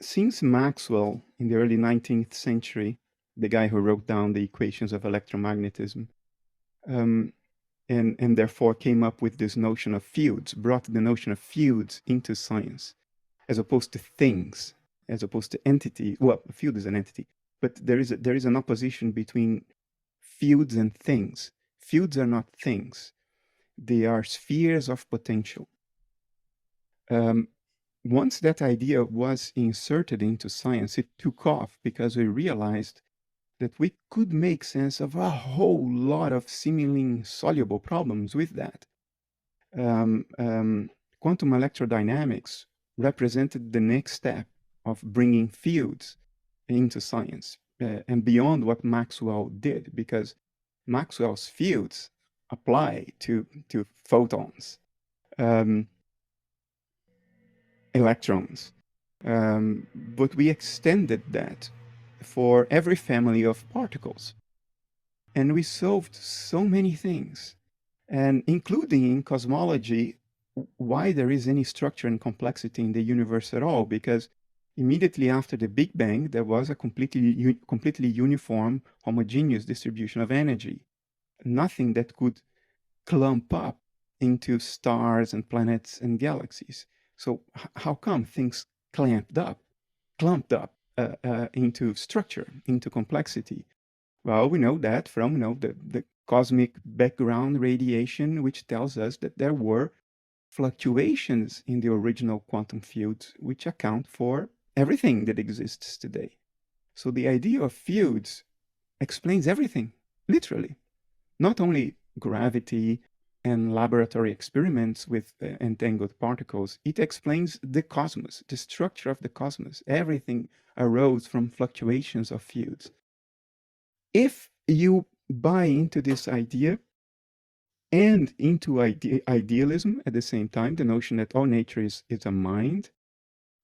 since Maxwell in the early 19th century, the guy who wrote down the equations of electromagnetism, um, and therefore came up with this notion of fields, brought the notion of fields into science, as opposed to things, as opposed to entity. Well, a field is an entity, but there is an opposition between fields and things. Fields are not things; they are spheres of potential. Um, Once that idea was inserted into science, it took off because we realized that we could make sense of a whole lot of seemingly insoluble problems with that. Um, um, Quantum electrodynamics represented the next step of bringing fields into science and beyond what Maxwell did, because Maxwell's fields apply to photons, um, electrons, but we extended that for every family of particles. And we solved so many things, and including in cosmology, why there is any structure and complexity in the universe at all, because immediately after the Big Bang, there was a completely uniform, homogeneous distribution of energy. Nothing that could clump up into stars and planets and galaxies. So how come things clumped up into structure, into complexity? Well, we know that from the cosmic background radiation, which tells us that there were fluctuations in the original quantum fields, which account for everything that exists today. So the idea of fields explains everything, literally. Not only gravity and laboratory experiments with entangled particles, it explains the cosmos, the structure of the cosmos. Everything arose from fluctuations of fields. If you buy into this idea and into idealism at the same time, the notion that all nature is a mind,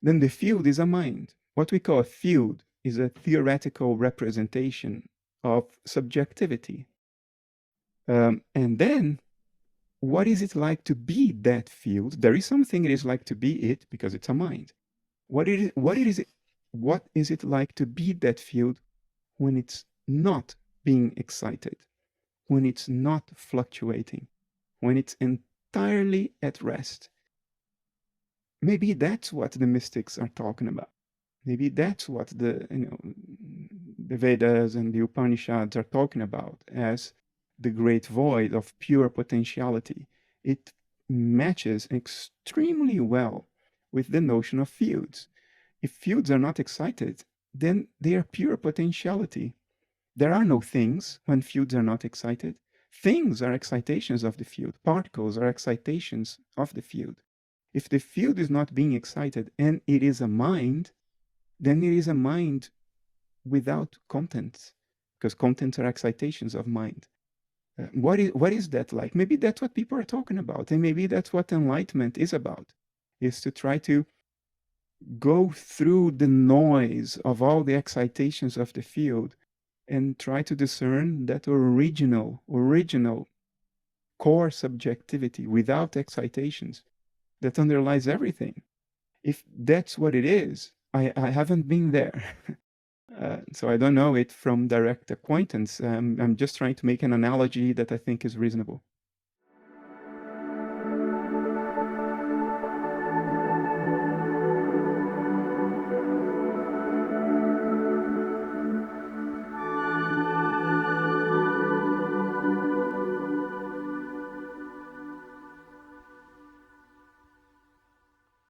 then the field is a mind. What we call a field is a theoretical representation of subjectivity. And then, what is it like to be that field? There is something it is like to be it because it's a mind. What is it like to be that field when it's not being excited, when it's not fluctuating, when it's entirely at rest? Maybe that's what the mystics are talking about. Maybe that's what the Vedas and the Upanishads are talking about as the great void of pure potentiality. It matches extremely well with the notion of fields. If fields are not excited, then they are pure potentiality. There are no things when fields are not excited. Things are excitations of the field. Particles are excitations of the field. If the field is not being excited and it is a mind, then it is a mind without contents, because contents are excitations of mind. What is that like? Maybe that's what people are talking about, and maybe that's what enlightenment is about, is to try to go through the noise of all the excitations of the field and try to discern that original core subjectivity without excitations that underlies everything. If that's what it is, I haven't been there. So I don't know it from direct acquaintance. I'm just trying to make an analogy that I think is reasonable.